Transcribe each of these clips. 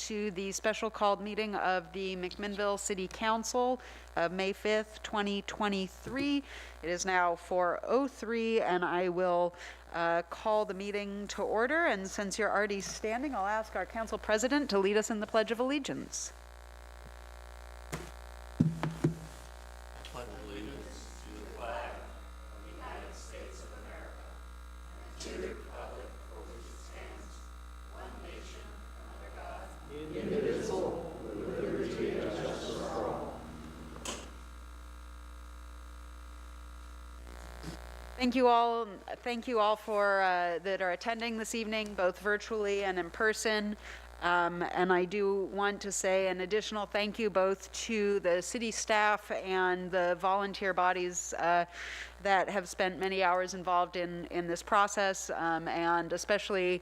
to the special called meeting of the McMinnville City Council of May 5th, 2023. It is now 4:03, and I will call the meeting to order. And since you're already standing, I'll ask our council president to lead us in the Pledge of Allegiance. Thank you all for that are attending this evening, both virtually and in person. And I do want to say an additional thank you both to the city staff and the volunteer bodies that have spent many hours involved in this process, and especially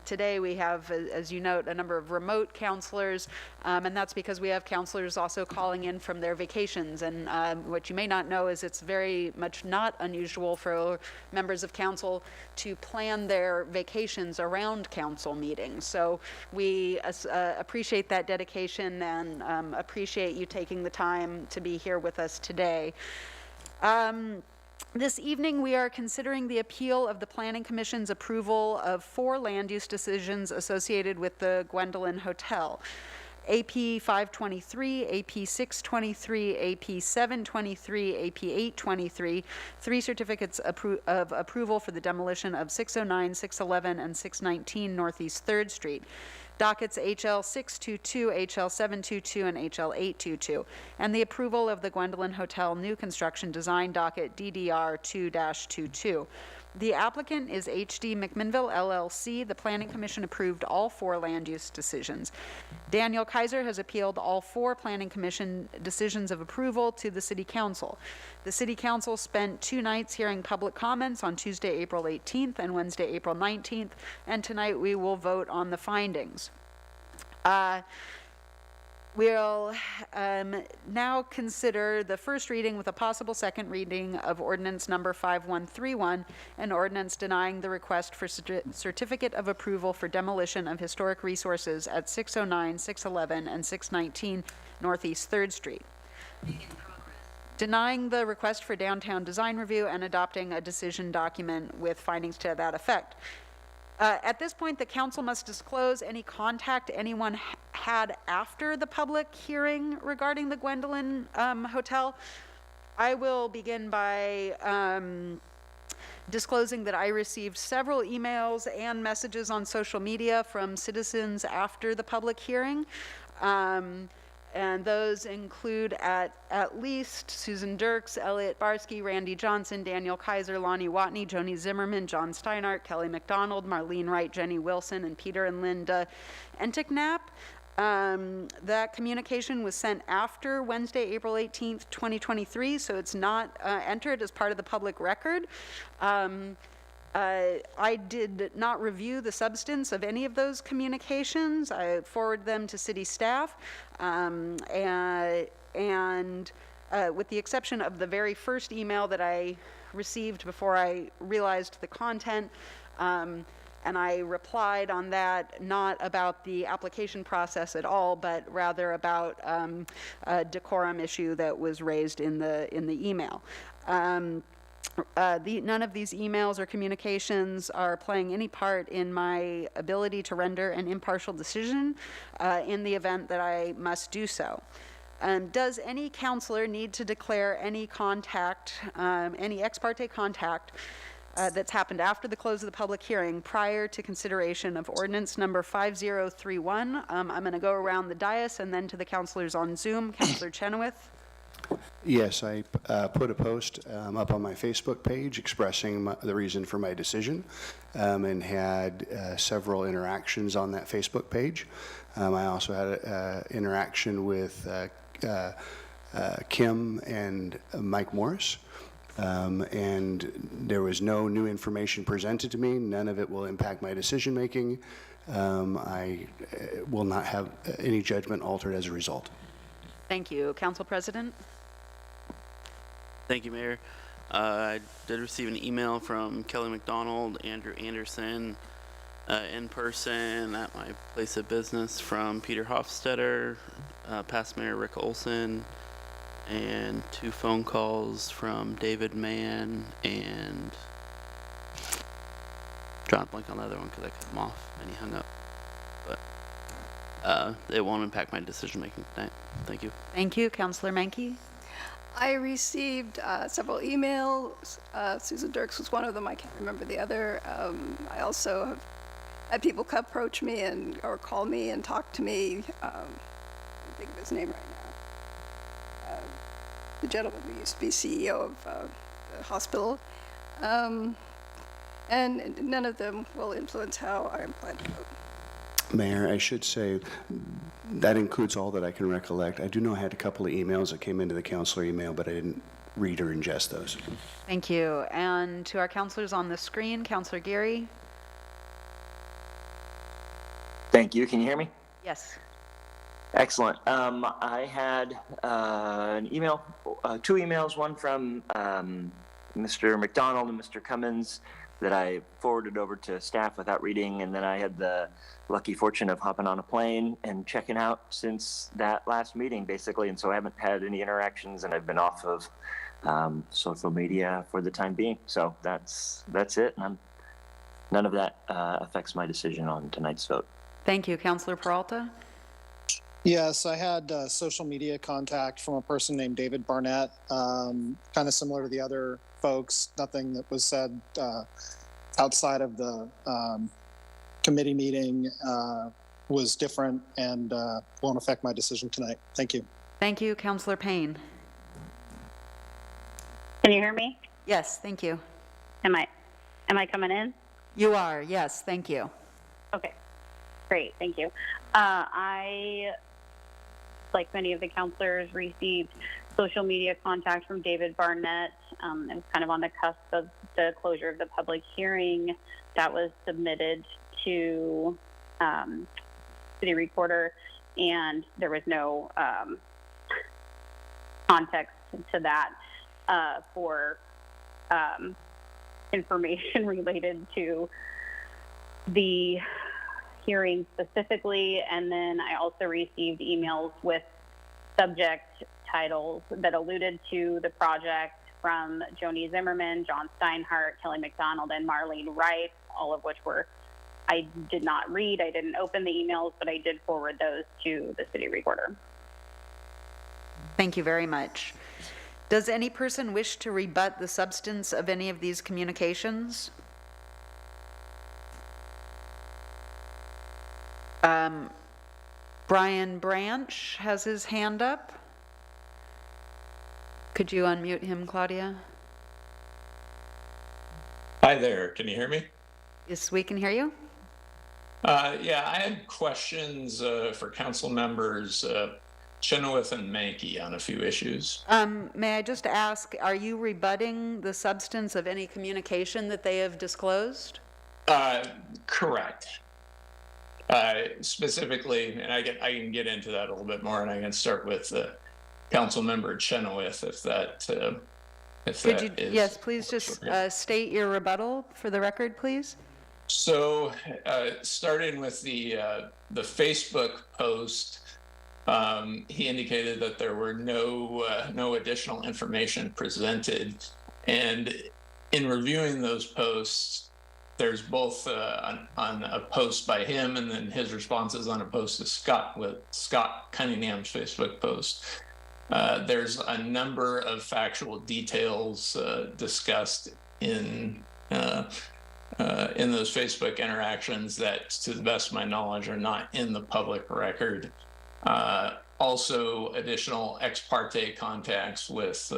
today we have, as you note, a number of remote counselors, and that's because we have counselors also calling in from their vacations. And what you may not know is it's very much not unusual for members of council to plan their vacations around council meetings. So we appreciate that dedication and appreciate you taking the time to be here with us today. This evening we are considering the appeal of the Planning Commission's approval of 4 land use decisions associated with the Gwendolyn Hotel. AP 523, AP 623, AP 723, AP 823, 3 certificates of approval for the demolition of 609, 611, and 619 Northeast 3rd Street. Dockets HL 622, HL 722, and HL 822, and the approval of the Gwendolyn Hotel new construction design docket DDR 2-22. The applicant is HD McMinnville, LLC. The Planning Commission approved all 4 land use decisions. Daniel Kaiser has appealed all 4 Planning Commission decisions of approval to the City Council. The City Council spent 2 nights hearing public comments on Tuesday, April 18th and Wednesday, April 19th, and tonight we will vote on the findings. We'll now consider the first reading with a possible second reading of ordinance number 5131, an ordinance denying the request for certificate of approval for demolition of historic resources at 609, 611, and 619 Northeast 3rd Street. Denying the request for downtown design review and adopting a decision document with findings to that effect. At this point, the council must disclose any contact anyone had after the public hearing regarding the Gwendolyn Hotel. I will begin by disclosing that I received several emails and messages on social media from citizens after the public hearing. And those include at least Susan Dirks, Elliot Barsky, Randy Johnson, Daniel Kaiser, Lonnie Watney, Joni Zimmerman, John Steinhardt, Kelly McDonald, Marlene Wright, Jenny Wilson, and Peter and Linda Enticknap. That communication was sent after Wednesday, April 18th, 2023, so it's not entered as part of the public record. I did not review the substance of any of those communications. I forwarded them to city staff, and with the exception of the very first email that I received before I realized the content, and I replied on that not about the application process at all, but rather about a decorum issue that was raised in the email. None of these emails or communications are playing any part in my ability to render an impartial decision in the event that I must do so. Does any counselor need to declare any contact, any ex parte contact that's happened after the close of the public hearing prior to consideration of ordinance number 5031? I'm going to go around the dais and then to the counselors on Zoom. Counselor Chenoweth. Yes, I put a post up on my Facebook page expressing the reason for my decision, and had several interactions on that Facebook page. I also had an interaction with Kim and Mike Morris, and there was no new information presented to me. None of it will impact my decision making. I will not have any judgment altered as a result. Thank you. Council President. Thank you, Mayor. I did receive an email from Kelly McDonald, Andrew Anderson, in person at my place of business from Peter Hofstetter, past Mayor Rick Olson, and 2 phone calls from David Mann and drawn a blank on the other one because I cut him off and he hung up. But it won't impact my decision making tonight. Thank you. Thank you. Councillor Menke? I received several emails. Susan Dirks was one of them. I can't remember the other. I also have had people approach me or call me and talk to me. I can't think of his name right now. The gentleman who used to be CEO of the hospital. And none of them will influence how I am planning to vote. Mayor, I should say that includes all that I can recollect. I do know I had a couple of emails that came into the councilor email, but I didn't read or ingest those. Thank you. And to our councilors on the screen, Councillor Geary? Thank you. Can you hear me? Yes. Excellent. I had an email, 2 emails, one from Mr. McDonald and Mr. Cummins that I forwarded over to staff without reading, and then I had the lucky fortune of hopping on a plane and checking out since that last meeting, basically, and so I haven't had any interactions, and I've been off of social media for the time being. So that's it, and none of that affects my decision on tonight's vote. Thank you. Councillor Peralta? Yes, I had social media contact from a person named David Barnett, kind of similar to the other folks. Nothing that was said outside of the committee meeting was different and won't affect my decision tonight. Thank you. Thank you. Councillor Payne? Can you hear me? Yes, thank you. Am I coming in? You are, yes, thank you. Okay, great, thank you. I, like many of the counselors, received social media contact from David Barnett. It was kind of on the cusp of the closure of the public hearing that was submitted to City Recorder, and there was no context to that for information related to the hearing specifically. And then I also received emails with subject titles that alluded to the project from Joni Zimmerman, John Steinhardt, Kelly McDonald, and Marlene Wright, all of which I did not read. I didn't open the emails, but I did forward those to the City Recorder. Thank you very much. Does any person wish to rebut the substance of any of these communications? Brian Branch has his hand up. Could you unmute him, Claudia? Hi there, can you hear me? Yes, we can hear you. Yeah, I had questions for council members Chenoweth and Mankey on a few issues. May I just ask, are you rebutting the substance of any communication that they have disclosed? Correct. Specifically, and I can get into that a little bit more, and I can start with council member Chenoweth, if that is. Yes, please just state your rebuttal for the record, please. So, starting with the Facebook post, he indicated that there were no additional information presented, and in reviewing those posts, there's both on a post by him and then his responses on a post to Scott Cunningham's Facebook post. There's a number of factual details discussed in those Facebook interactions that, to the best of my knowledge, are not in the public record. Also, additional ex parte contacts with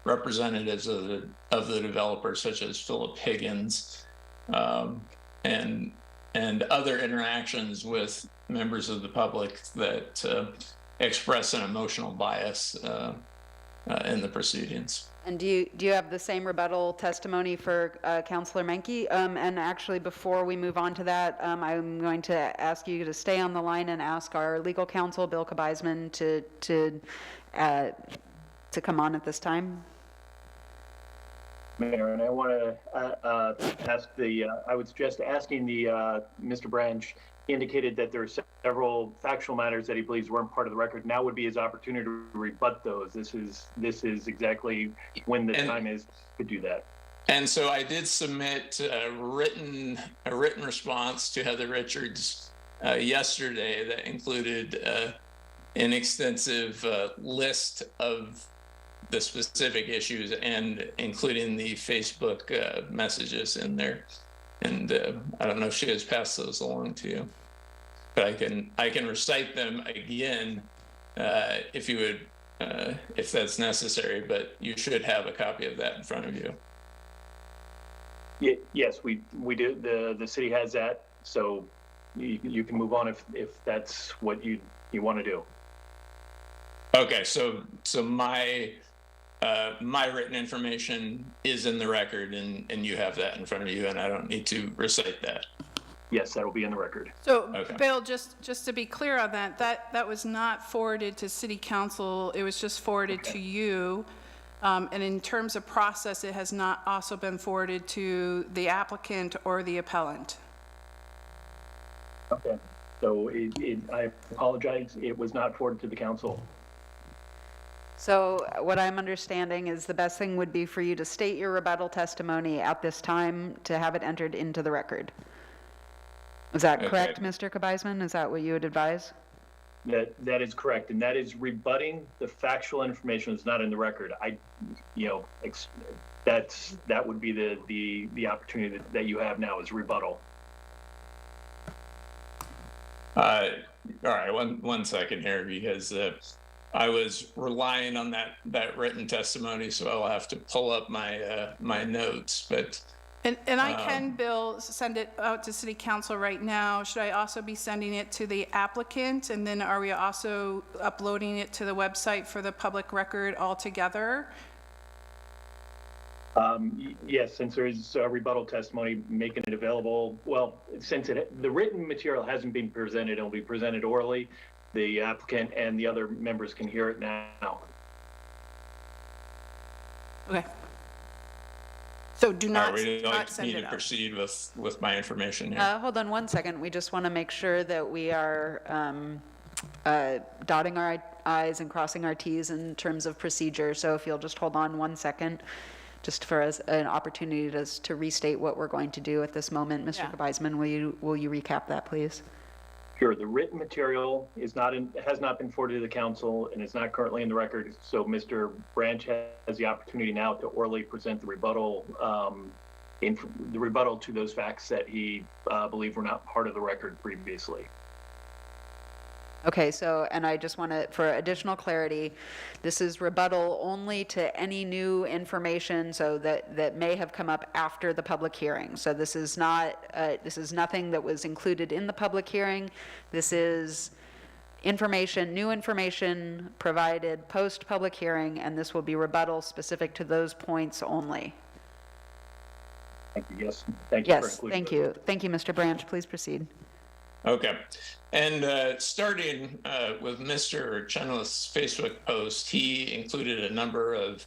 representatives of the developer, such as Philip Higgins, and other interactions with members of the public that express an emotional bias in the proceedings. And do you have the same rebuttal testimony for Councillor Menke? And actually, before we move on to that, I'm going to ask you to stay on the line and ask our legal counsel, Bill Kabeisman, to come on at this time. Mayor, and I want to ask I would suggest asking Mr. Branch indicated that there are several factual matters that he believes weren't part of the record. Now would be his opportunity to rebut those. This is exactly when the time is to do that. And so I did submit a written response to Heather Richards yesterday that included an extensive list of the specific issues and including the Facebook messages in there. And I don't know if she has passed those along to you, but I can recite them again if you would, if that's necessary. But you should have a copy of that in front of you. Yes, we do. The city has that, so you can move on if that's what you want to do. Okay, so my written information is in the record, and you have that in front of you, and I don't need to recite that. Yes, that'll be in the record. So, Okay. Bill, just to be clear on that was not forwarded to City Council. It was just forwarded to you. And in terms of process, it has not also been forwarded to the applicant or the appellant. Okay. So I apologize. It was not forwarded to the council. So what I'm understanding is the best thing would be for you to state your rebuttal testimony at this time to have it entered into the record. Is that correct, Mr. Kabizman? Is that what you would advise? That is correct, and that is rebutting the factual information that's not in the record. That would be the opportunity that you have now is rebuttal. All right, one second here, because I was relying on that written testimony, so I'll have to pull up my my notes. But And I can, Bill, send it out to City Council right now. Should I also be sending it to the applicant? And then are we also uploading it to the website for the public record altogether? Yes, since there is a rebuttal testimony, making it available. Well, since the written material hasn't been presented, it'll be presented orally. The applicant and the other members can hear it now. Okay. So do not, we not like send need it to out. proceed with my information here. Hold on one second. We just want to make sure that we are dotting our I's and crossing our T's in terms of procedure. So if you'll just hold on one second, just for us an opportunity to restate what we're going to do at this moment. Mr. Yeah. Kabizman, will you recap that, please? Sure. The written material has not been forwarded to the council and is not currently in the record. So Mr. Branch has the opportunity now to orally present the rebuttal, to those facts that he believed were not part of the record previously. Okay, so, and I just want to, for additional clarity, this is rebuttal only to any new information, so that may have come up after the public hearing. So this is not, this is nothing that was included in the public hearing. This is information, new information provided post-public hearing, and this will be rebuttal specific to those points only. Thank you. Yes. Thank you. Yes, thank you. Thank you, Mr. Branch. Please proceed. Okay. And starting with Mr. Chenoweth's Facebook post, he included a number of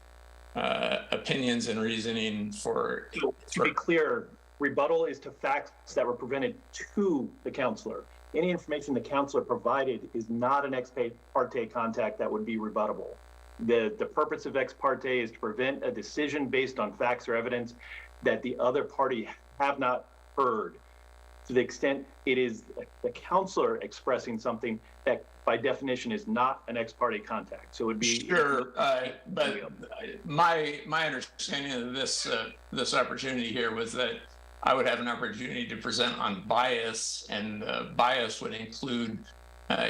opinions and reasoning for... To be clear, rebuttal is to facts that were presented to the counselor. Any information the counselor provided is not an ex parte contact that would be rebuttable. The purpose of ex parte is to prevent a decision based on facts or evidence that the other party have not heard. To the extent it is the counselor expressing something that by definition is not an ex parte contact. So it would be... Sure, but my understanding of this opportunity here was that I would have an opportunity to present on bias, and bias would include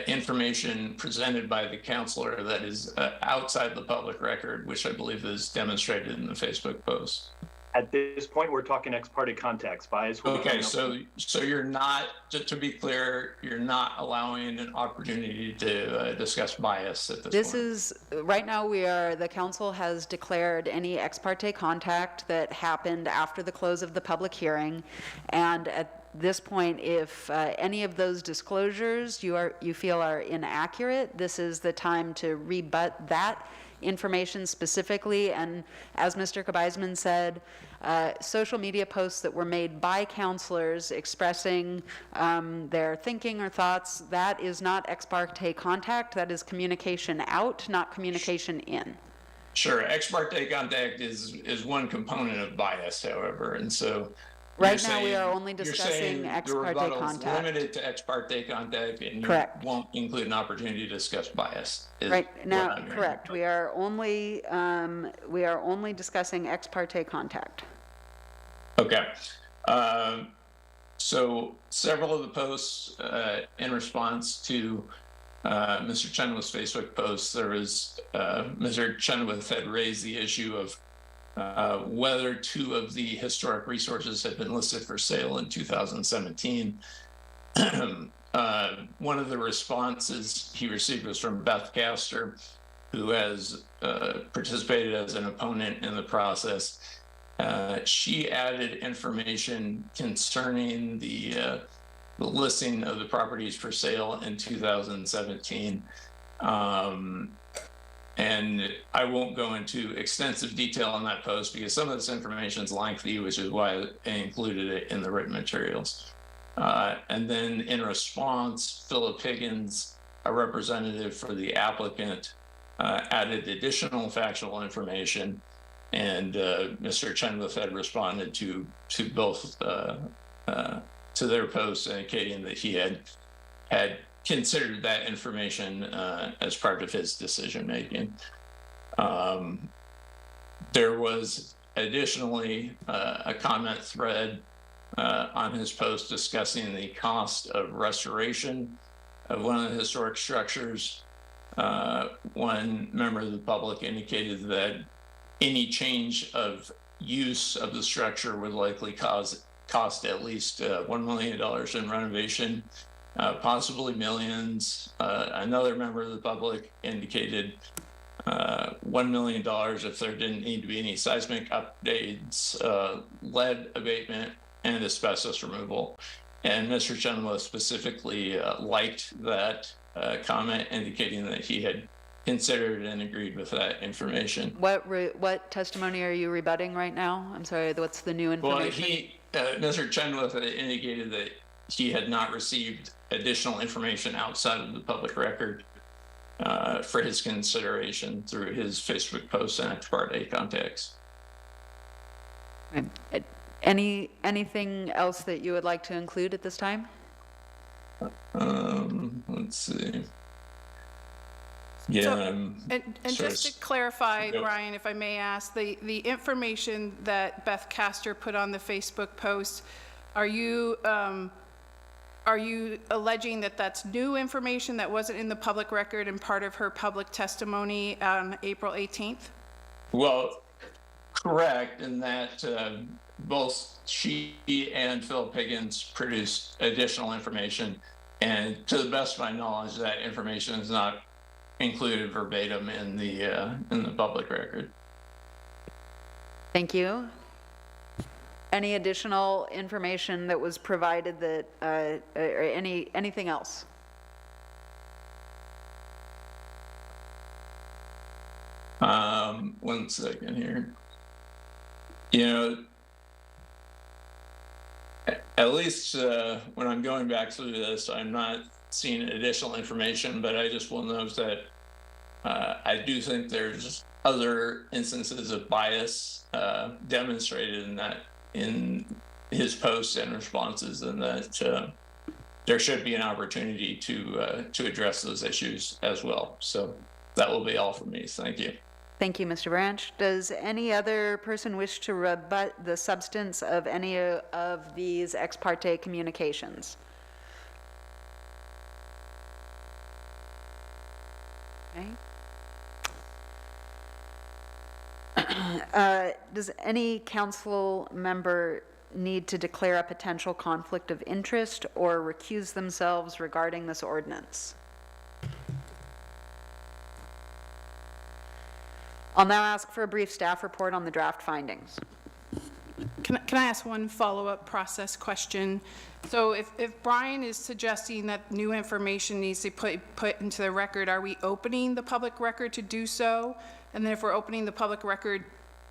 information presented by the counselor that is outside the public record, which I believe is demonstrated in the Facebook post. At this point, we're talking ex parte contacts. Bias will be... Okay, so you're not, just to be clear, you're not allowing an opportunity to discuss bias at this point? This is, right now the council has declared any ex parte contact that happened after the close of the public hearing. And at this point, if any of those disclosures you feel are inaccurate, this is the time to rebut that information specifically, and as Mr. Kabizman said, social media posts that were made by counselors expressing their thinking or thoughts, that is not ex parte contact, that is communication out, not communication in. Sure, ex parte contact is one component of bias, however, and so Right now, we are only you're discussing saying ex the parte rebuttal is contact. limited to ex parte contact, and you Correct. won't include an opportunity to discuss bias. Is Right what now, I'm hearing. correct. We are only discussing ex parte contact. Okay. So several of the posts in response to Mr. Chenoweth's Facebook posts, there was Mr. Chenoweth had raised the issue of whether 2 of the historic resources had been listed for sale in 2017. One of the responses he received was from Beth Castor, who has participated as an opponent in the process. She added information concerning the listing of the properties for sale in 2017. And I won't go into extensive detail on that post because some of this information is lengthy, which is why I included it in the written materials. And then in response, Philip Higgins, a representative for the applicant, added additional factual information, and Mr. Chenoweth had responded to both to their posts, indicating that he had considered that information as part of his decision making. There was additionally a comment thread on his post discussing the cost of restoration of one of the historic structures. One member of the public indicated that any change of use of the structure would likely cost at least $1 million in renovation, possibly millions. Another member of the public indicated $1 million if there didn't need to be any seismic updates, lead abatement, and asbestos removal. And Mr. Chenoweth specifically liked that comment, indicating that he had considered and agreed with that information. What testimony are you rebutting right now? I'm sorry, what's the new information? Well, Mr. Chenoweth had indicated that he had not received additional information outside of the public record for his consideration through his Facebook posts and ex parte contacts. Anything else that you would like to include at this time? Let's see. Yeah. So, and just to clarify, Brian, if I may ask, the information that Beth Castor put on the Facebook post, are you alleging that that's new information that wasn't in the public record and part of her public testimony on April 18th? Well, correct, in that both she and Philip Higgins produced additional information, and to the best of my knowledge, that information is not included verbatim in the public record. Thank you. Any additional information that was provided that, or anything else? One second here. You know, at least when I'm going back through this, I'm not seeing additional information, but I just will note that I do think there's other instances of bias demonstrated in his posts and responses, and that there should be an opportunity to address those issues as well. So that will be all from me. Thank you. Thank you, Mr. Branch. Does any other person wish to rebut the substance of any of these ex parte communications? Okay. Does any council member need to declare a potential conflict of interest or recuse themselves regarding this ordinance? I'll now ask for a brief staff report on the draft findings. Can I ask one follow-up process question? So if Brian is suggesting that new information needs to be put into the record, are we opening the public record to do so? And then if we're opening the public record,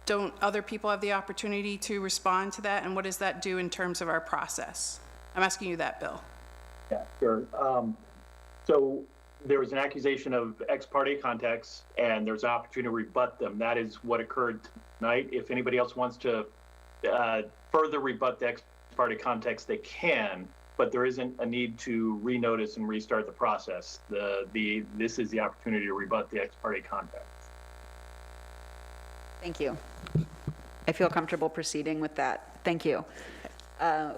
don't other people have the opportunity to respond to that? And what does that do in terms of our process? I'm asking you that, Bill. Yeah, sure. So there was an accusation of ex parte contacts, and there's an opportunity to rebut them. That is what occurred tonight. If anybody else wants to further rebut the ex parte contacts, they can, but there isn't a need to renotice and restart the process. This is the opportunity to rebut the ex parte contacts. Thank you. I feel comfortable proceeding with that. Thank you.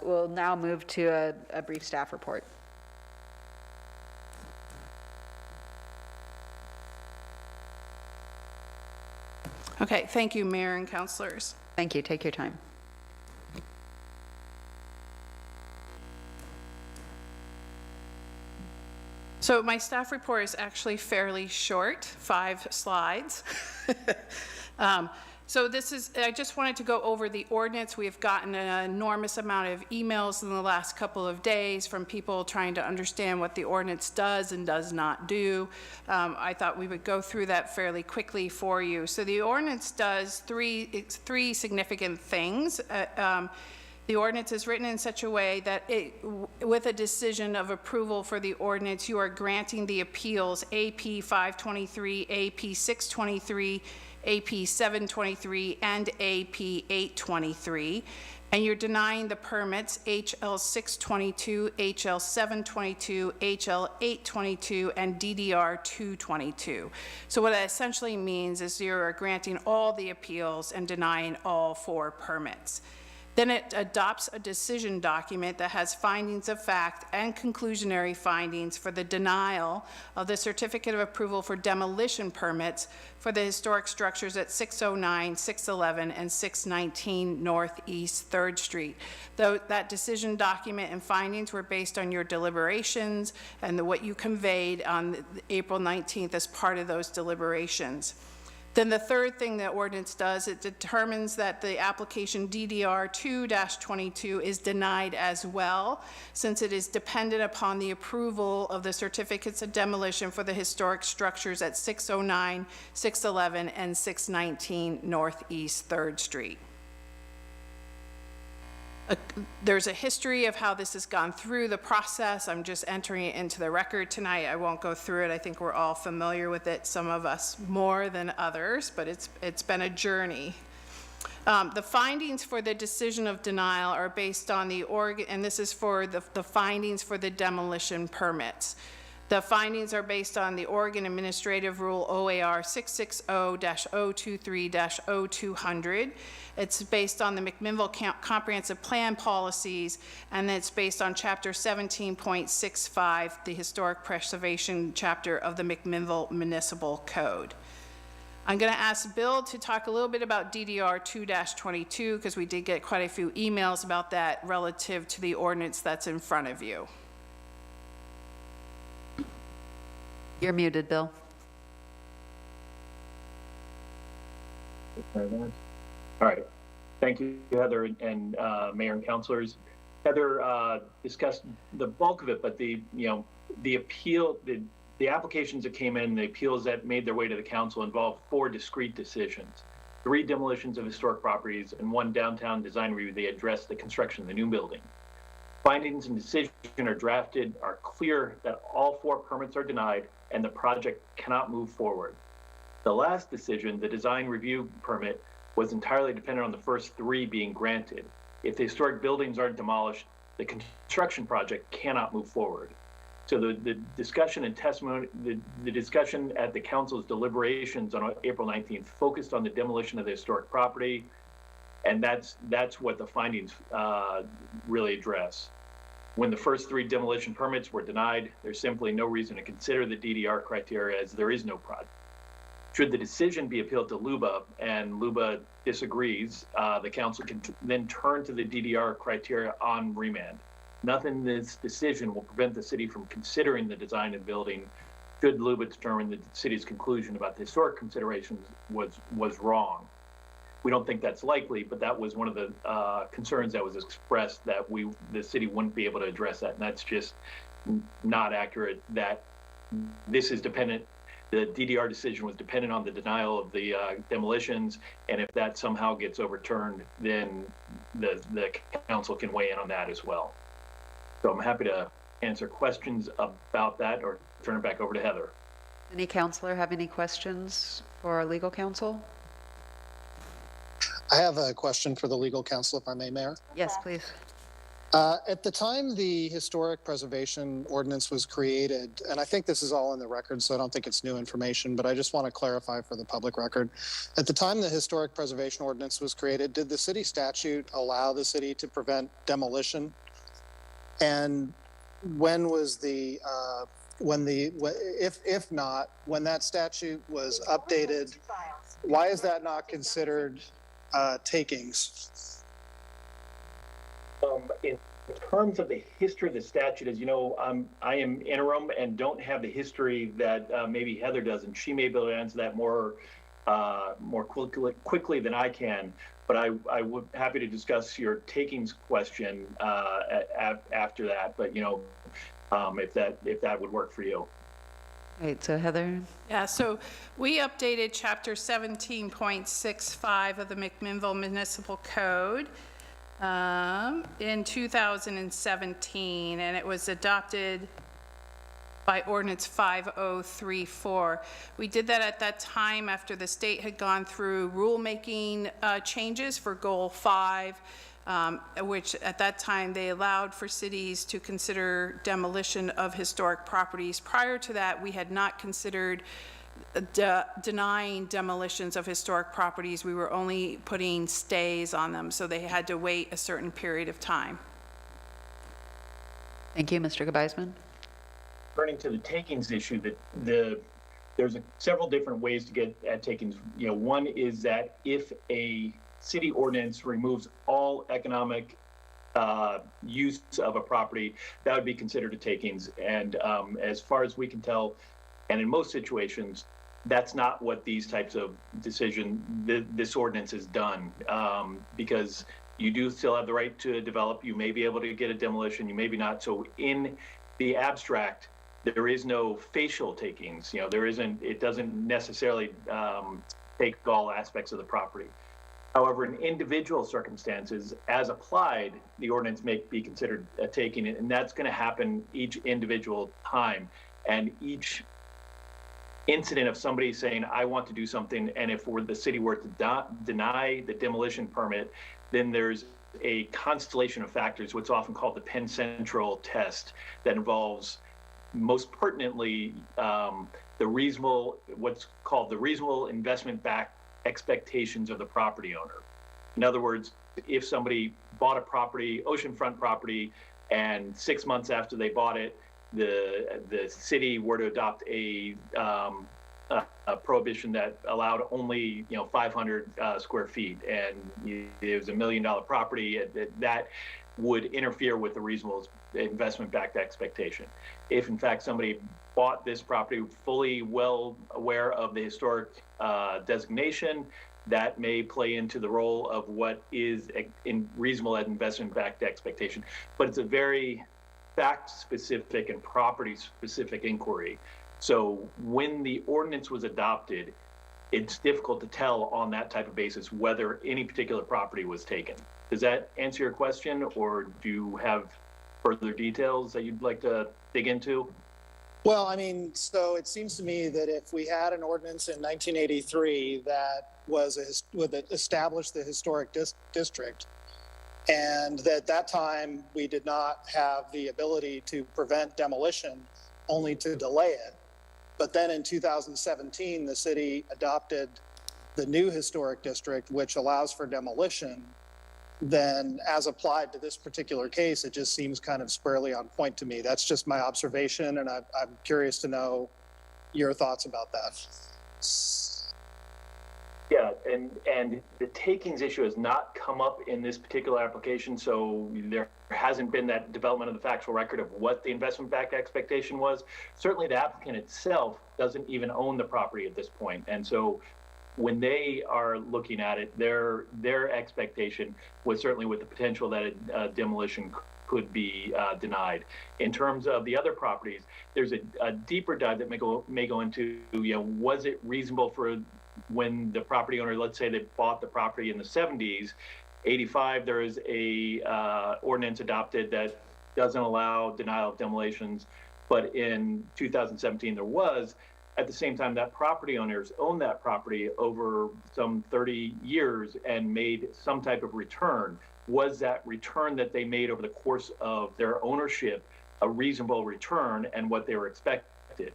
We'll now move to a brief staff report. Okay, thank you, Mayor and councilors. Thank you. Take your time. So my staff report is actually fairly short, 5 slides. So this is, I just wanted to go over the ordinance. We have gotten an enormous amount of emails in the last couple of days from people trying to understand what the ordinance does and does not do. I thought we would go through that fairly quickly for you. So the ordinance does three significant things. The ordinance is written in such a way that with a decision of approval for the ordinance, you are granting the appeals AP 523, AP 623, AP 723, and AP 823, and you're denying the permits HL 622, HL 722, HL 822, and DDR 222. So what that essentially means is you're granting all the appeals and denying all 4 permits. Then it adopts a decision document that has findings of fact and conclusionary findings for the denial of the certificate of approval for demolition permits for the historic structures at 609, 611, and 619 Northeast 3rd Street. Though that decision document and findings were based on your deliberations and what you conveyed on April 19th as part of those deliberations. Then the third thing the ordinance does, it determines that the application DDR 2-22 is denied as well, since it is dependent upon the approval of the certificates of demolition for the historic structures at 609, 611, and 619 Northeast 3rd Street. There's a history of how this has gone through the process. I'm just entering it into the record tonight. I won't go through it. I think we're all familiar with it, some of us more than others, but it's been a journey. The findings for the decision of denial are based on the Oregon, and this is for the findings for the demolition permits. The findings are based on the Oregon Administrative Rule OAR 660-023-0200. It's based on the McMinnville Comprehensive Plan policies, and it's based on Chapter 17.65, the Historic Preservation Chapter of the McMinnville Municipal Code. I'm going to ask Bill to talk a little bit about DDR 2-22, because we did get quite a few emails about that relative to the ordinance that's in front of you. You're muted, Bill. All right. Thank you, Heather and Mayor and councilors. Heather discussed the bulk of it, but the appeal, the applications that came in, the appeals that made their way to the council involved 4 discrete decisions, 3 demolitions of historic properties, and 1 downtown design review. They addressed the construction of the new building. Findings and decision are drafted are clear that all 4 permits are denied and the project cannot move forward. The last decision, the design review permit, was entirely dependent on the first 3 being granted. If the historic buildings aren't demolished, the construction project cannot move forward. So the discussion and testimony, the discussion at the council's deliberations on April 19th focused on the demolition of the historic property, and that's what the findings really address. When the first 3 demolition permits were denied, there's simply no reason to consider the DDR criteria, as there is no project. Should the decision be appealed to LUBA and LUBA disagrees, the council can then turn to the DDR criteria on remand. Nothing in this decision will prevent the city from considering the design of the building should LUBA determine that the city's conclusion about the historic considerations was wrong. We don't think that's likely, but that was one of the concerns that was expressed, that the city wouldn't be able to address that, and that's just not accurate. That this is dependent. The DDR decision was dependent on the denial of the demolitions, and if that somehow gets overturned, then the council can weigh in on that as well. So I'm happy to answer questions about that or turn it back over to Heather. Any counselor have any questions for our legal counsel? I have a question for the legal counsel, if I may, Mayor. Yes, please. At the time the historic preservation ordinance was created, and I think this is all in the record, so I don't think it's new information, but I just want to clarify for the public record. At the time the historic preservation ordinance was created, did the city statute allow the city to prevent demolition? And when was if not, when that statute was updated, why is that not considered takings? In terms of the history of the statute, as you know, I am interim and don't have the history that maybe Heather does, and she may be able to answer that more quickly than I can. But I would happy to discuss your takings question after that. But if that would work for you. Right, so Heather? Yeah, so we updated Chapter 17.65 of the McMinnville Municipal Code in 2017, and it was adopted by Ordinance 5034. We did that at that time after the state had gone through rulemaking changes for Goal 5, which at that time they allowed for cities to consider demolition of historic properties. Prior to that, we had not considered denying demolitions of historic properties. We were only putting stays on them, so they had to wait a certain period of time. Thank you, Mr. Gebeisman. Turning to the takings issue, there's several different ways to get at takings. One is that if a city ordinance removes all economic use of a property, that would be considered a takings. And as far as we can tell, and in most situations, that's not what these types of this ordinance has done, because you do still have the right to develop. You may be able to get a demolition, you may be not. So in the abstract, there is no facial takings. It doesn't necessarily take all aspects of the property. However, in individual circumstances, as applied, the ordinance may be considered a taking, and that's going to happen each individual time. And each incident of somebody saying, I want to do something, and if the city were to deny the demolition permit, then there's a constellation of factors, what's often called the Penn Central test, that involves, most pertinently, what's called the reasonable investment-backed expectations of the property owner. In other words, if somebody bought a property, oceanfront property, and 6 months after they bought it, the city were to adopt a prohibition that allowed only 500 square feet, and it was $1 million property, that would interfere with the reasonable investment-backed expectation. If in fact somebody bought this property fully well aware of the historic designation, that may play into the role of what is in reasonable investment-backed expectation. But it's a very fact-specific and property-specific inquiry. So when the ordinance was adopted, it's difficult to tell on that type of basis whether any particular property was taken. Does that answer your question, or do you have further details that you'd like to dig into? Well, so it seems to me that if we had an ordinance in 1983 that established the historic district, and at that time we did not have the ability to prevent demolition, only to delay it. But then in 2017, the city adopted the new historic district, which allows for demolition. Then as applied to this particular case, it just seems kind of squarely on point to me. That's just my observation, and I'm curious to know your thoughts about that. Yeah, and the takings issue has not come up in this particular application, so there hasn't been that development of the factual record of what the investment-backed expectation was. Certainly the applicant itself doesn't even own the property at this point, and so when they are looking at it, their expectation was certainly with the potential that a demolition could be denied. In terms of the other properties, there's a deeper dive that may go into, was it reasonable for when the property owner, let's say they bought the property in the 70s, 85, there is a ordinance adopted that doesn't allow denial of demolitions, but in 2017 there was. At the same time, that property owners owned that property over some 30 years and made some type of return. Was that return that they made over the course of their ownership a reasonable return and what they were expected?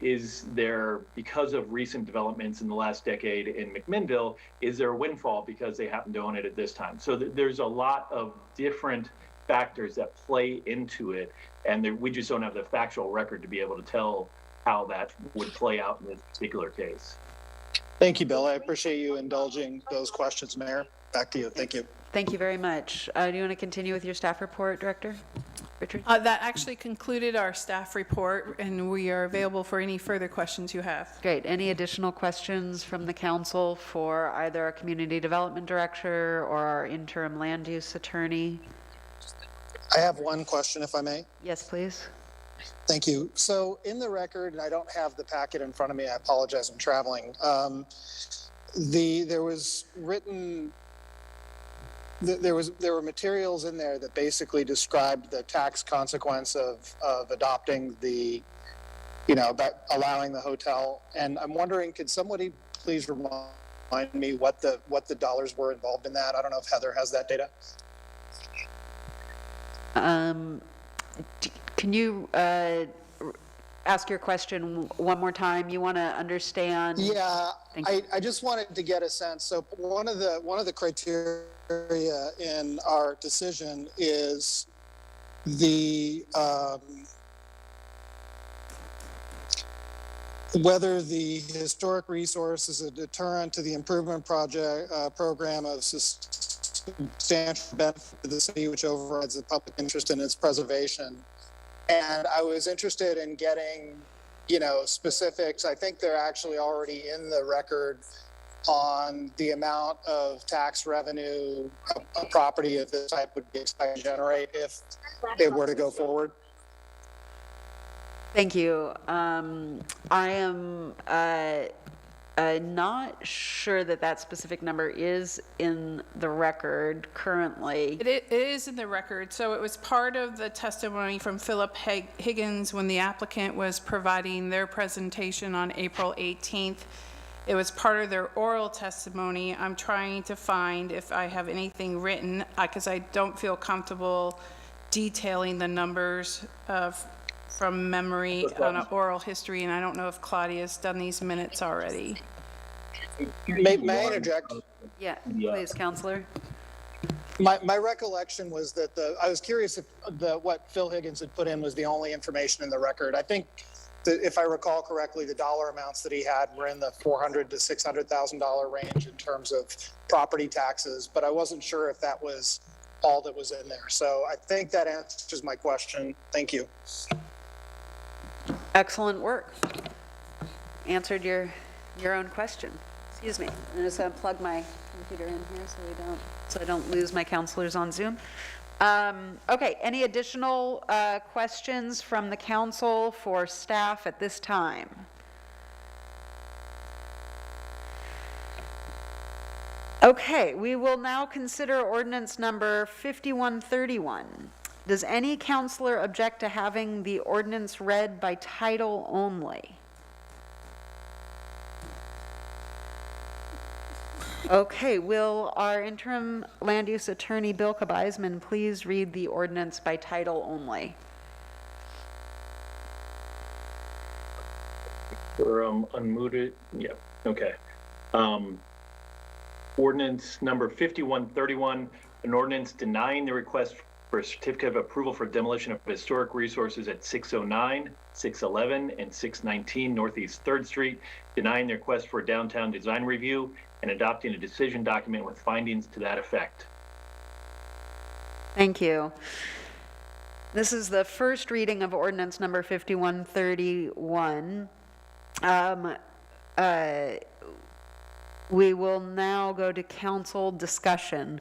Is there, because of recent developments in the last decade in McMinnville, is there a windfall because they happen to own it at this time? So there's a lot of different factors that play into it, and we just don't have the factual record to be able to tell how that would play out in this particular case. Thank you, Bill. I appreciate you indulging those questions, Mayor. Back to you. Thank you. Thank you very much. Do you want to continue with your staff report, Director Richard? That actually concluded our staff report, and we are available for any further questions you have. Great. Any additional questions from the council for either our Community Development Director or our interim land use attorney? I have one question, if I may. Yes, please. Thank you. So in the record, and I don't have the packet in front of me, I apologize, I'm traveling. There was written, there were materials in there that basically described the tax consequence of adopting the, about allowing the hotel. And I'm wondering, could somebody please remind me what the dollars were involved in that? I don't know if Heather has that data. Can you ask your question one more time? You want to understand? Yeah, I just wanted to get a sense. So one of the criteria in our decision is the whether the historic resource is a deterrent to the improvement project program of substantial benefit to the city, which overrides the public interest in its preservation. And I was interested in getting, specifics. I think they're actually already in the record on the amount of tax revenue a property of this type would be expected to generate if it were to go forward. Thank you. I am not sure that specific number is in the record currently. It is in the record. So it was part of the testimony from Philip Higgins when the applicant was providing their presentation on April 18th. It was part of their oral testimony. I'm trying to find if I have anything written because I don't feel comfortable detailing the numbers from memory on an oral history, and I don't know if Claudia's done these minutes already. May I interject? Yeah, please, Counselor. My recollection was that I was curious if what Phil Higgins had put in was the only information in the record. I think that if I recall correctly, the dollar amounts that he had were in the $400,000 to $600,000 range in terms of property taxes, but I wasn't sure if that was all that was in there. So I think that answers my question. Thank you. Excellent work. Answered your own question. Excuse me. I'm just going to plug my computer in here so I don't lose my counselors on Zoom. Okay, any additional questions from the council for staff at this time? Okay, we will now consider ordinance number 5131. Does any counselor object to having the ordinance read by title only? Okay, will our interim land use attorney, Bill Kabaisman, please read the ordinance by title only? We're unmuted. Yeah, okay. Ordinance number 5131, an ordinance denying the request for a certificate of approval for demolition of historic resources at 609, 611, and 619 Northeast 3rd Street, denying the request for a downtown design review, and adopting a decision document with findings to that effect. Thank you. This is the first reading of ordinance number 5131. We will now go to council discussion.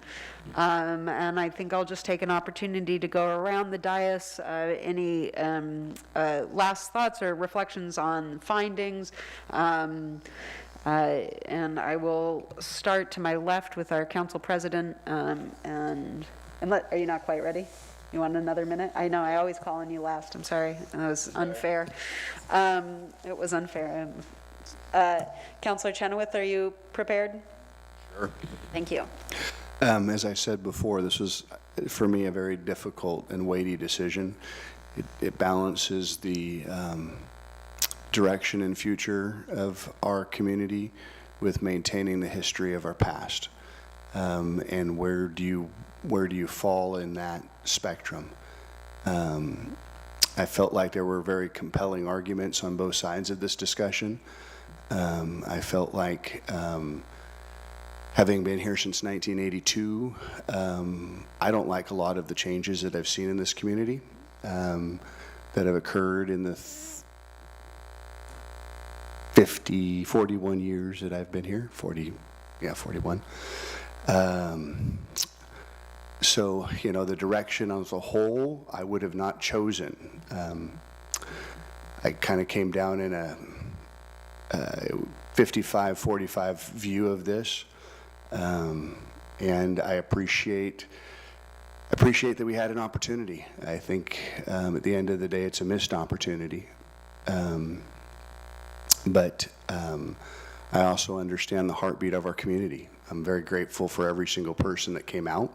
And I think I'll just take an opportunity to go around the dais. Any last thoughts or reflections on findings? And I will start to my left with our council president. Are you not quite ready? You want another minute? I know, I always call on you last. I'm sorry. That was unfair. It was unfair. Councilor Chenoweth, are you prepared? Sure. Thank you. As I said before, this was, for me, a very difficult and weighty decision. It balances the direction and future of our community with maintaining the history of our past. And where do you fall in that spectrum? I felt like there were very compelling arguments on both sides of this discussion. I felt like, having been here since 1982, I don't like a lot of the changes that I've seen in this community that have occurred in the 41 years that I've been here. 41. So, the direction as a whole, I would have not chosen. I kind of came down in a 55-45 view of this, and I appreciate that we had an opportunity. I think at the end of the day, it's a missed opportunity. But I also understand the heartbeat of our community. I'm very grateful for every single person that came out.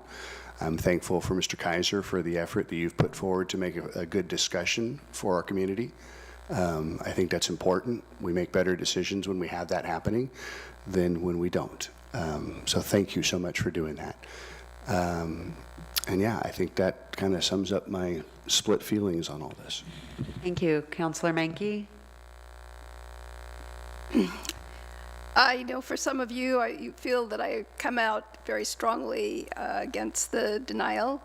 I'm thankful for Mr. Kaiser for the effort that you've put forward to make a good discussion for our community. I think that's important. We make better decisions when we have that happening than when we don't. So thank you so much for doing that. And yeah, I think that kind of sums up my split feelings on all this. Thank you. Councilor Menke? I know for some of you, you feel that I come out very strongly against the denial.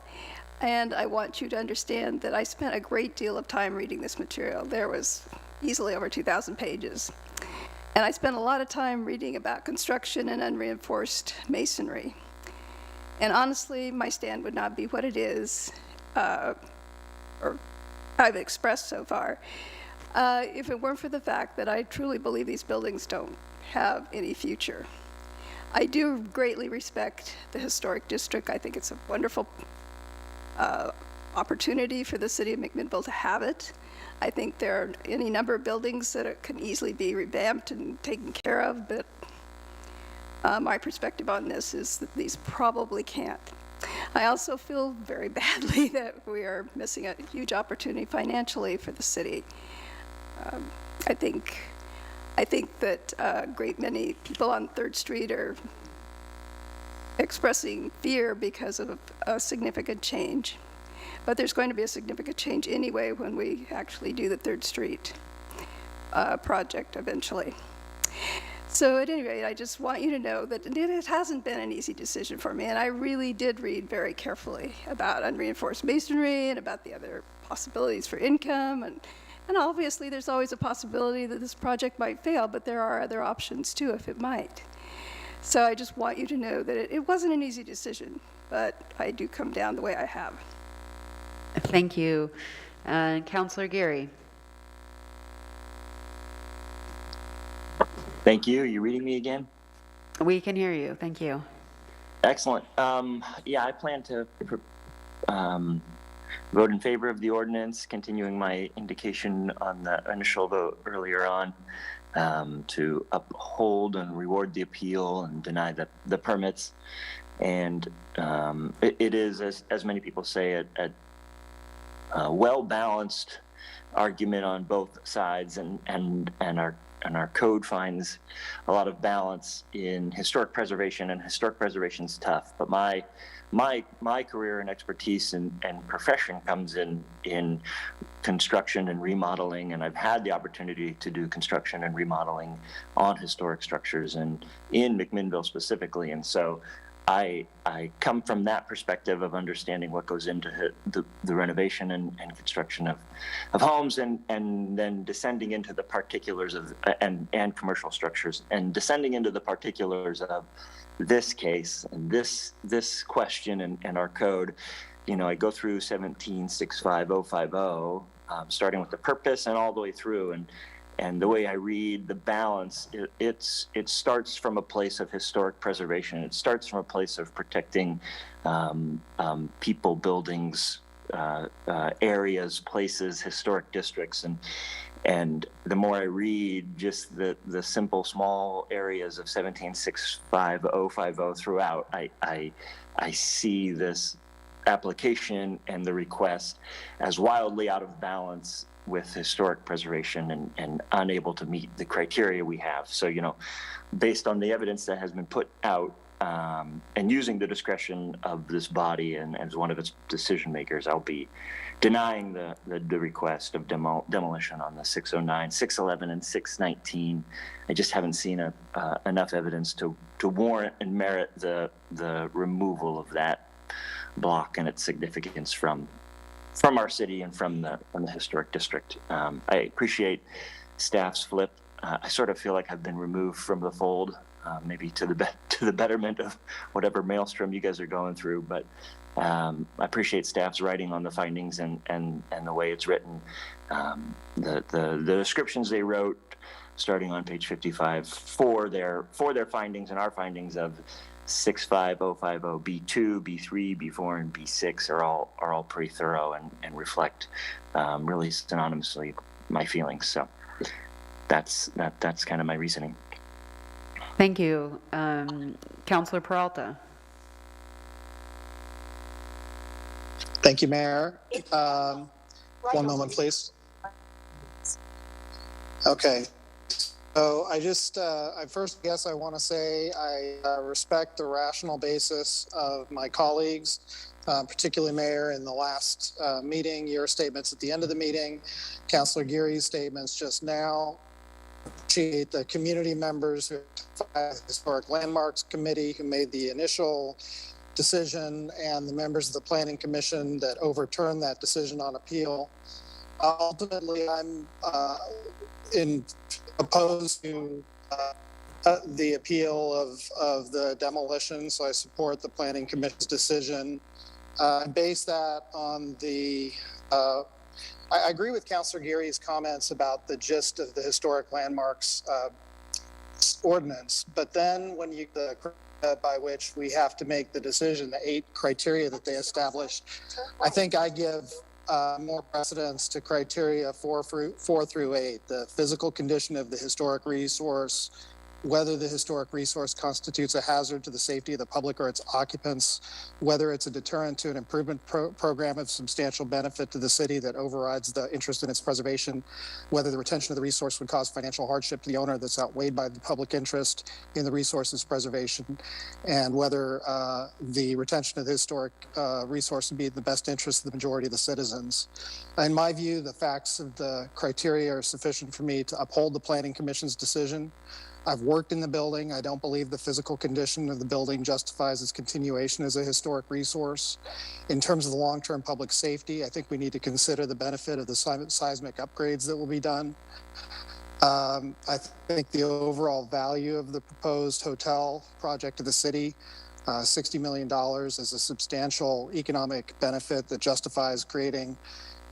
And I want you to understand that I spent a great deal of time reading this material. There was easily over 2,000 pages. And I spent a lot of time reading about construction and unreinforced masonry. And honestly, my stand would not be what it is, or I've expressed so far, if it weren't for the fact that I truly believe these buildings don't have any future. I do greatly respect the historic district. I think it's a wonderful opportunity for the city of McMinnville to have it. I think there are any number of buildings that can easily be revamped and taken care of, but my perspective on this is that these probably can't. I also feel very badly that we are missing a huge opportunity financially for the city. I think that a great many people on 3rd Street are expressing fear because of a significant change. But there's going to be a significant change anyway when we actually do the 3rd Street project eventually. So at any rate, I just want you to know that it hasn't been an easy decision for me, and I really did read very carefully about unreinforced masonry and about the other possibilities for income, and obviously there's always a possibility that this project might fail, but there are other options too if it might. So I just want you to know that it wasn't an easy decision, but I do come down the way I have. Thank you. Councilor Geary? Thank you. Are you reading me again? We can hear you. Thank you. Excellent. Yeah, I plan to vote in favor of the ordinance, continuing my indication on the initial vote earlier on, to uphold and reward the appeal and deny the permits. And it is, as many people say, a well-balanced argument on both sides, and our code finds a lot of balance in historic preservation, and historic preservation is tough. But my career and expertise and profession comes in construction and remodeling, and I've had the opportunity to do construction and remodeling on historic structures and in McMinnville specifically. And so I come from that perspective of understanding what goes into the renovation and construction of homes, and then descending into the particulars of and commercial structures, and descending into the particulars of this case and this question and our code. You know, I go through 1765050, starting with the purpose and all the way through, and the way I read the balance, it starts from a place of historic preservation. It starts from a place of protecting people, buildings, areas, places, historic districts, and the more I read just the simple small areas of 1765050 throughout, I see this application and the request as wildly out of balance with historic preservation and unable to meet the criteria we have. So, you know, based on the evidence that has been put out, and using the discretion of this body and as one of its decision makers, I'll be denying the request of demolition on the 609, 611, and 619. I just haven't seen enough evidence to warrant and merit the removal of that block and its significance from our city and from the historic district. I appreciate staff's flip. I sort of feel like I've been removed from the fold, maybe to the betterment of whatever maelstrom you guys are going through. But I appreciate staff's writing on the findings and the way it's written. The descriptions they wrote, starting on page 55, for their findings and our findings of 65050 B2, B3, B4, and B6 are all pretty thorough and reflect really synonymously my feelings. So that's kind of my reasoning. Thank you. Councilor Peralta. Thank you, Mayor. One moment, please. Okay. So I first guess I want to say I respect the rational basis of my colleagues, particularly Mayor in the last meeting, your statements at the end of the meeting, Councilor Geary's statements just now. Appreciate the community members who the Historic Landmarks Committee who made the initial decision, and the members of the Planning Commission that overturned that decision on appeal. Ultimately, I'm opposed to the appeal of the demolition, so I support the Planning Commission's decision. I base that on I agree with Councilor Geary's comments about the gist of the historic landmarks ordinance, but then when by which we have to make the decision, the 8 criteria that they established, I think I give more precedence to criteria 4 through 8, the physical condition of the historic resource, whether the historic resource constitutes a hazard to the safety of the public or its occupants, whether it's a deterrent to an improvement program of substantial benefit to the city that overrides the interest in its preservation, whether the retention of the resource would cause financial hardship to the owner that's outweighed by the public interest in the resource's preservation, and whether the retention of the historic resource would be in the best interest of the majority of the citizens. In my view, the facts of the criteria are sufficient for me to uphold the Planning Commission's decision. I've worked in the building. I don't believe the physical condition of the building justifies its continuation as a historic resource. In terms of the long-term public safety, I think we need to consider the benefit of the seismic upgrades that will be done. I think the overall value of the proposed hotel project to the city, $60 million, is a substantial economic benefit that justifies creating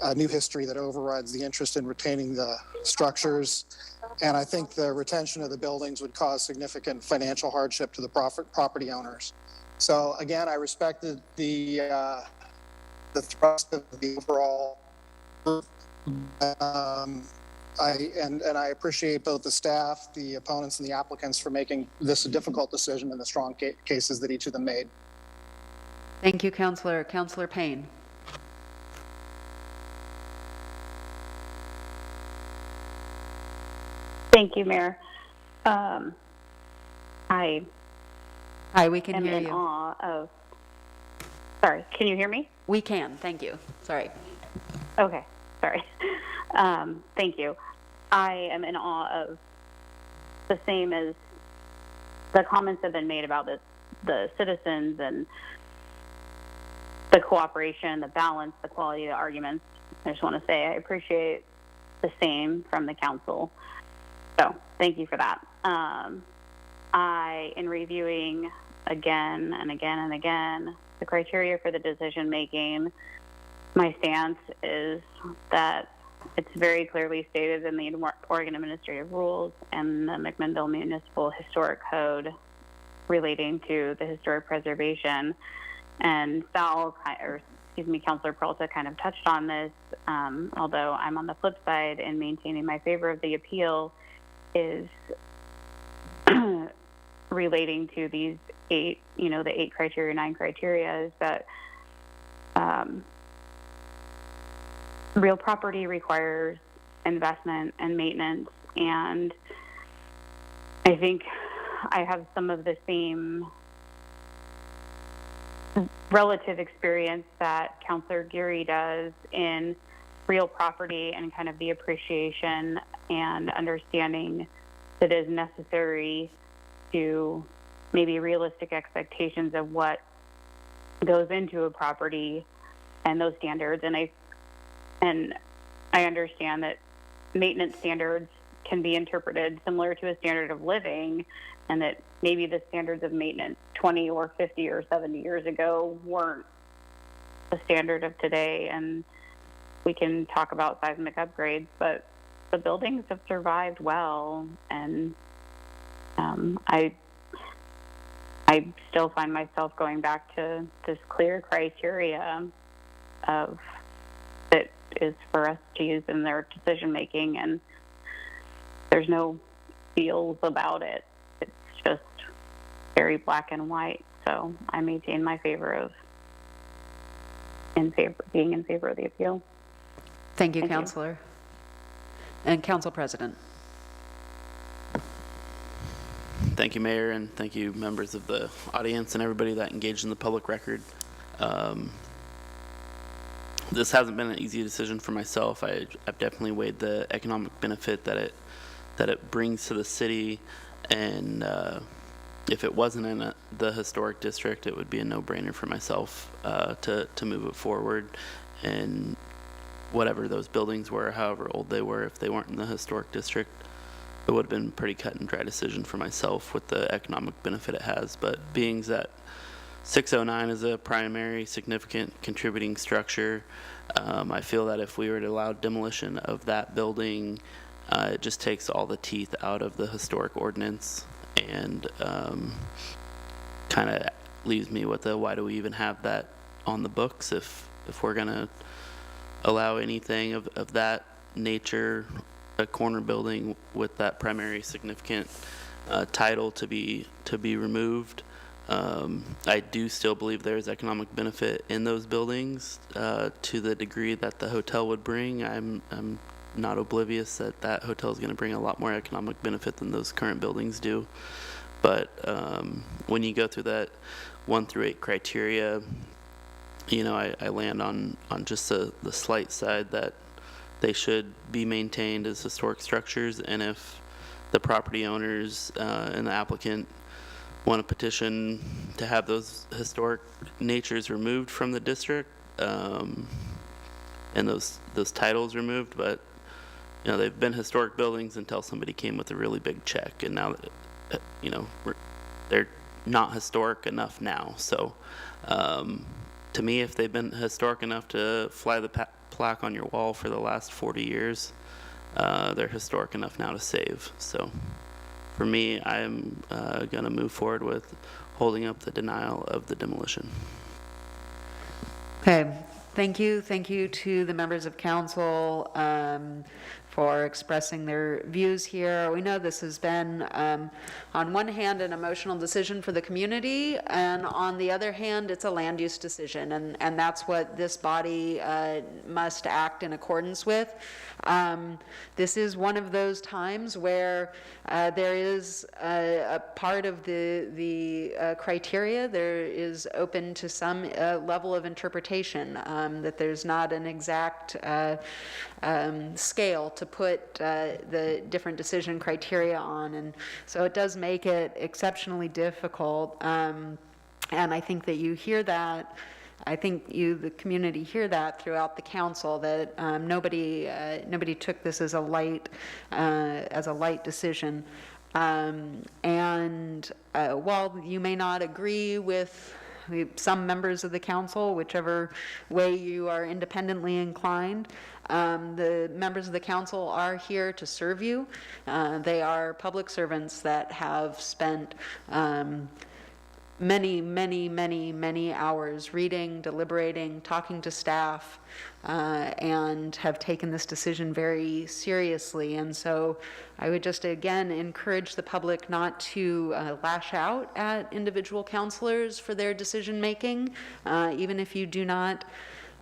a new history that overrides the interest in retaining the structures. And I think the retention of the buildings would cause significant financial hardship to the property owners. So again, I respected the thrust of the overall. I appreciate both the staff, the opponents, and the applicants for making this a difficult decision and the strong cases that each of them made. Thank you, Councilor. Councilor Payne. Thank you, Mayor. Hi, we can hear am in you. awe of, sorry, can you hear me? We can, thank you. Sorry. Okay, sorry. Thank you. I am in awe of the same as the comments have been made about this the citizens and the cooperation, the balance, the quality of the arguments. I just want to say I appreciate the same from the council. So thank you for that. In reviewing again and again and again the criteria for the decision making, my stance is that it's very clearly stated in the Oregon Administrative Rules and the McMinnville Municipal Historic Code relating to the historic preservation. And Councilor Peralta kind of touched on this, although I'm on the flip side in maintaining my favor of the appeal, is relating to these the 8 criteria, 9 criteria, is that real property requires investment and maintenance. And I think I have some of the same relative experience that Councilor Geary does in real property and kind of the appreciation and understanding that is necessary to maybe realistic expectations of what goes into a property and those standards. And I understand that maintenance standards can be interpreted similar to a standard of living, and that maybe the standards of maintenance 20 or 50 or 70 years ago weren't the standard of today. And we can talk about seismic upgrades, but the buildings have survived well. And I still find myself going back to this clear criteria of that is for us to use in their decision making, and there's no feels about it. It's just very black and white. So I maintain my favor being in favor of the appeal. Thank you, Councilor. And Council President. Thank you, Mayor, and thank you, members of the audience and everybody that engaged in the public record. This hasn't been an easy decision for myself. I've definitely weighed the economic benefit that it brings to the city, and if it wasn't in the historic district, it would be a no-brainer for myself to move it forward. And whatever those buildings were, however old they were, if they weren't in the historic district, it would have been a pretty cut and dry decision for myself with the economic benefit it has. But being that 609 is a primary significant contributing structure, I feel that if we were to allow demolition of that building, it just takes all the teeth out of the historic ordinance, and kind of leaves me with the why do we even have that on the books if we're going to allow anything of that nature, a corner building with that primary significant title to be removed. I do still believe there is economic benefit in those buildings to the degree that the hotel would bring. I'm not oblivious that hotel is going to bring a lot more economic benefit than those current buildings do. But when you go through that 1 through 8 criteria, I land on just the slight side that they should be maintained as historic structures. And if the property owners and the applicant want to petition to have those historic natures removed from the district, and those titles removed, but they've been historic buildings until somebody came with a really big check, and now they're not historic enough now. So to me, if they've been historic enough to fly the plaque on your wall for the last 40 years, they're historic enough now to save. So for me, I'm going to move forward with holding up the denial of the demolition. Okay, thank you. Thank you to the members of council for expressing their views here. We know this has been, on one hand, an emotional decision for the community, and on the other hand, it's a land use decision, and that's what this body must act in accordance with. This is one of those times where there is a part of the criteria there is open to some level of interpretation, that there's not an exact scale to put the different decision criteria on, and so it does make it exceptionally difficult. And I think that you hear that, I think the community hear that throughout the council, that nobody took this as a light decision. While you may not agree with some members of the council, whichever way you are independently inclined, the members of the council are here to serve you. They are public servants that have spent many hours reading, deliberating, talking to staff, and have taken this decision very seriously. And so I would just again encourage the public not to lash out at individual counselors for their decision making, even if you do not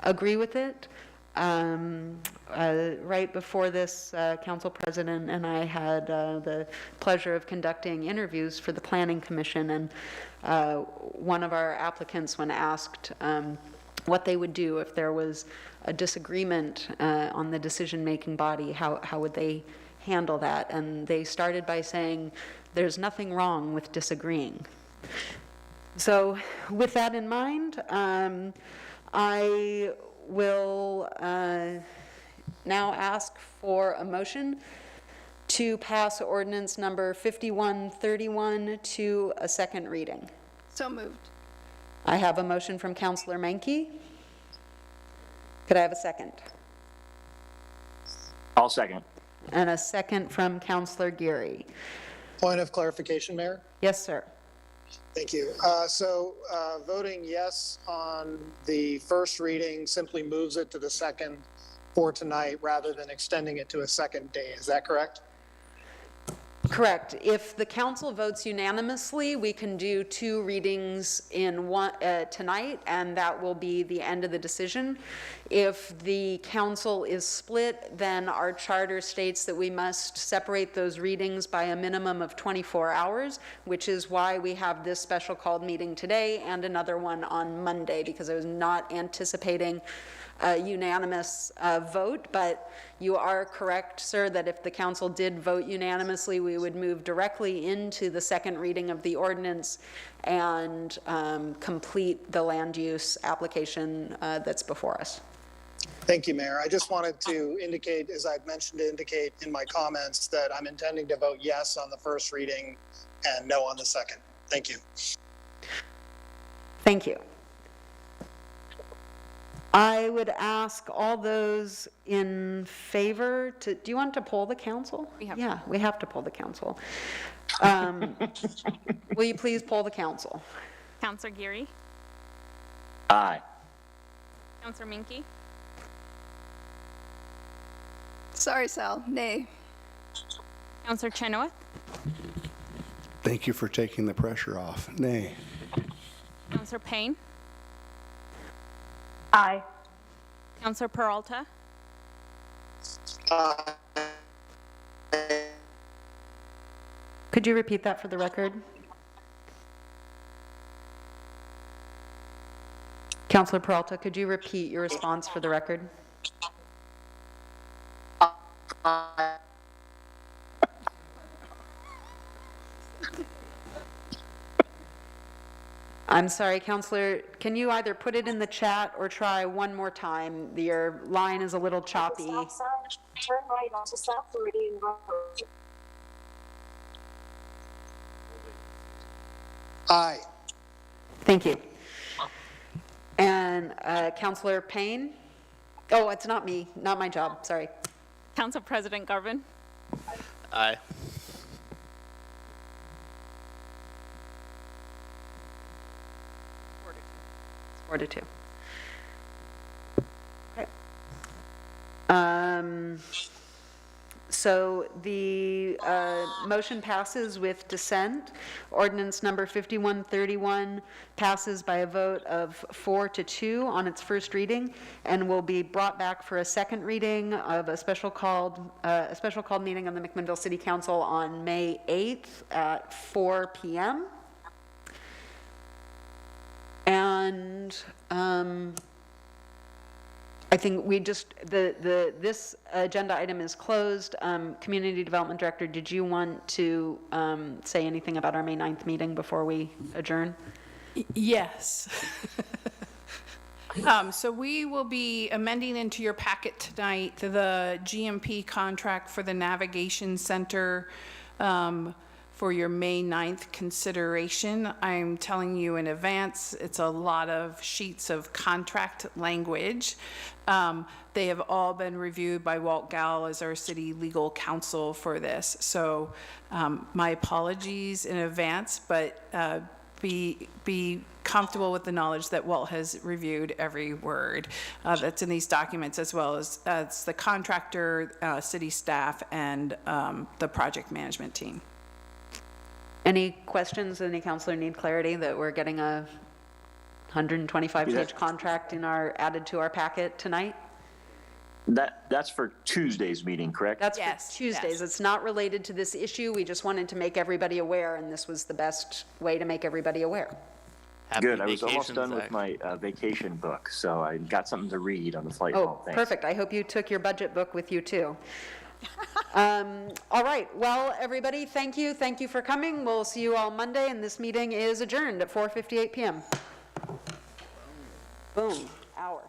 agree with it. Right before this, council president and I had the pleasure of conducting interviews for the Planning Commission, and one of our applicants, when asked what they would do if there was a disagreement on the decision-making body, how would they handle that? And they started by saying, there's nothing wrong with disagreeing. So with that in mind, I will now ask for a motion to pass ordinance number 5131 to a second reading. So moved. I have a motion from Councillor Menke. Could I have a second? I'll second. And a second from Councillor Geary. Point of clarification, Mayor? Yes, sir. Thank you. Voting yes on the first reading simply moves it to the second for tonight rather than extending it to a second day. Is that correct? Correct. If the council votes unanimously, we can do 2 readings in one tonight, and that will be the end of the decision. If the council is split, then our charter states that we must separate those readings by a minimum of 24 hours, which is why we have this special called meeting today and another one on Monday, because I was not anticipating a unanimous vote. But you are correct, sir, that if the council did vote unanimously, we would move directly into the second reading of the ordinance and complete the land use application that's before us. Thank you, Mayor. I just wanted to indicate, as I've mentioned, to indicate in my comments that I'm intending to vote yes on the first reading and no on the second. Thank you. Thank you. I would ask all those in favor to, do you want to poll the council? Yeah, we have to poll the council. Will you please poll the council? Councillor Geary, Aye. Councillor Menke, Sorry, Sal. Nay. Councillor Chenoweth, Thank you for taking the pressure off. Nay. Councillor Payne, Aye. Councillor Peralta, Could you repeat that for the record? Councillor Peralta, could you repeat your response for the record? I'm sorry, Councillor, can you either put it in the chat or try one more time? Your line is a little choppy. Turn right onto South Floridian Road. Aye. Thank you. And Councillor Payne? Oh, it's not me, not my job, sorry. Council President Garvin, Aye. Four to two. Okay. So the motion passes with dissent. Ordinance number 5131 passes by a vote of 4 to 2 on its first reading, and will be brought back for a second reading of a special called meeting of the McMinnville City Council on May 8th at 4 p.m. And I think we just, this agenda item is closed. Community Development Director, did you want to say anything about our May 9th meeting before we adjourn? Yes. So we will be amending into your packet tonight the GMP contract for the Navigation Center for your May 9th consideration. I'm telling you in advance, it's a lot of sheets of contract language. They have all been reviewed by Walt Gall as our city legal counsel for this. So my apologies in advance, but be comfortable with the knowledge that Walt has reviewed every word that's in these documents, as well as the contractor, city staff, and the project management team. Any questions? Any counselor need clarity that we're getting a 125-page contract added to our packet tonight? That's for Tuesday's meeting, correct? That's Yes, for Tuesdays. yes. It's not related to this issue. We just wanted to make everybody aware, and this was the best way to make everybody aware. Happy Good. I was almost vacations, done with Zach. my vacation book, so I got something to read on the flight Oh, home. Thanks. perfect. I hope you took your budget book with you, too. All right. Well, everybody, thank you. Thank you for coming. We'll see you all Monday, and this meeting is adjourned at 4:58 p.m. Boom. Hour.